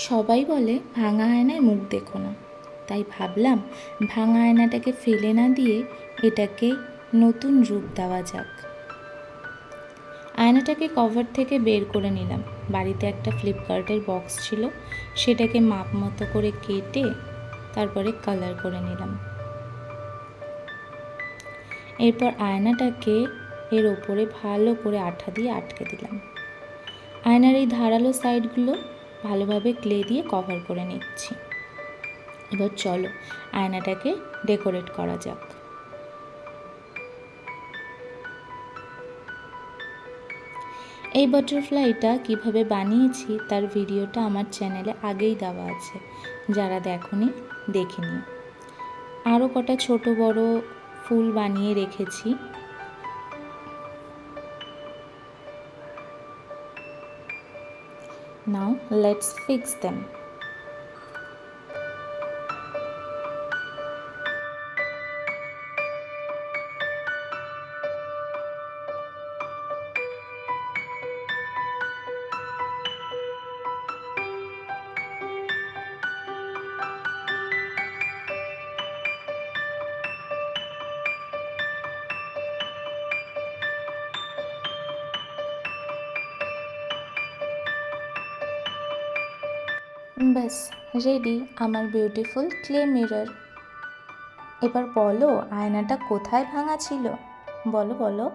সবাই বলে ভাঙা আয়নায় মুখ দেখো না, তাই ভাবলাম ভাঙা আয়নাটাকে ফেলে না দিয়ে এটাকে নতুন রূপ দেওয়া যাক। আয়নাটাকে কভার থেকে বের করে নিলাম। বাড়িতে একটা ফ্লিপকার্টের বক্স ছিল, সেটাকে মাপ মতো করে কেটে তারপরে কালার করে নিলাম। এরপর আয়নাটাকে এর ওপরে ভালো করে আঠা দিয়ে আটকে দিলাম। আয়নার এই ধারালো সাইডগুলো ভালোভাবে ক্লে দিয়ে কভার করে নিচ্ছি। এবার চলো আয়নাটাকে ডেকোরেট করা যাক। এই বাটারফ্লাইটা কিভাবে বানিয়েছি তার ভিডিওটা আমার চ্যানেলে আগেই দেওয়া আছে, যারা দেখোনি দেখে নিও। আরও কটা ছোট বড় ফুল বানিয়ে রেখেছি। Now let's fix them. ব্যাস রেডি আমার বিউটিফুল ক্লে মিরর। এবার বলো আয়নাটা কোথায় ভাঙা ছিল? বলো বলো।